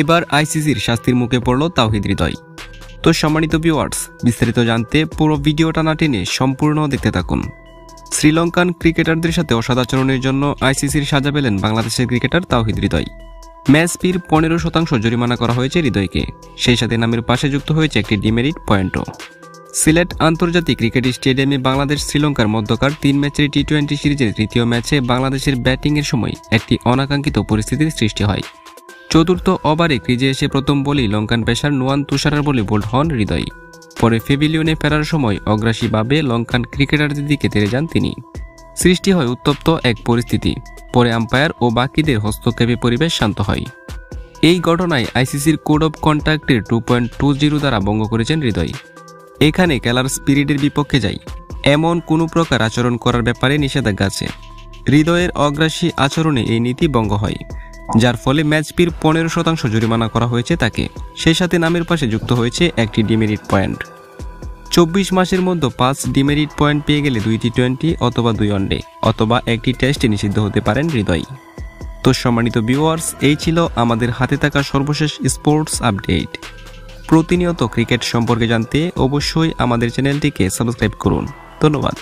এবার আইসিসির শাস্তির মুখে পড়ল তাওহিদ হৃদয়। তো সম্মানিত ভিউয়ার্স, বিস্তারিত জানতে পুরো ভিডিওটা না টেনে সম্পূর্ণ দেখতে থাকুন। শ্রীলঙ্কান ক্রিকেটারদের সাথে অসদাচরণের জন্য আইসিসির সাজা পেলেন বাংলাদেশের ক্রিকেটার তাওহিদ হৃদয়। ম্যাচ ফির 15% জরিমানা করা হয়েছে হৃদয়কে, সেই সাথে নামের পাশে যুক্ত হয়েছে একটি ডিমেরিট পয়েন্টও। সিলেট আন্তর্জাতিক ক্রিকেট স্টেডিয়ামে বাংলাদেশ শ্রীলঙ্কার মধ্যকার 3 ম্যাচের টি-20 সিরিজের তৃতীয় ম্যাচে বাংলাদেশের ব্যাটিংয়ের সময় একটি অনাকাঙ্ক্ষিত পরিস্থিতির সৃষ্টি হয়। চতুর্থ ওভারে ক্রিজে এসে প্রথম বলেই লঙ্কান পেসার নুয়ান তুষারার বলে বোল্ড হন হৃদয়। পরে প্যাভিলিয়নে ফেরার সময় অগ্রাসীভাবে লঙ্কান ক্রিকেটারদের দিকে তেড়ে যান তিনি। সৃষ্টি হয় উত্তপ্ত এক পরিস্থিতি। পরে আম্পায়ার ও বাকিদের হস্তক্ষেপে পরিবেশ শান্ত হয়। এই ঘটনায় আইসিসির কোড অফ কন্ডাক্টের 2.20 দ্বারা ভঙ্গ করেছেন হৃদয়। এখানে খেলার স্পিরিটের বিপক্ষে যায় এমন কোনো প্রকার আচরণ করার ব্যাপারে নিষেধাজ্ঞা আছে। হৃদয়ের অগ্রাসী আচরণে এই নীতি ভঙ্গ হয়, যার ফলে ম্যাচ ফির 15% জরিমানা করা হয়েছে তাকে। সেই সাথে নামের পাশে যুক্ত হয়েছে একটি ডিমেরিট পয়েন্ট। 24 মাসের মধ্যে 5 ডিমেরিট পয়েন্ট পেয়ে গেলে 2 টি-20 অথবা 2 ওয়ানডে অথবা একটি টেস্টে নিষিদ্ধ হতে পারেন হৃদয়। তো সম্মানিত ভিউয়ার্স, এই ছিল আমাদের হাতে থাকা সর্বশেষ স্পোর্টস আপডেট। প্রতিনিয়ত ক্রিকেট সম্পর্কে জানতে অবশ্যই আমাদের চ্যানেলটিকে সাবস্ক্রাইব করুন। ধন্যবাদ।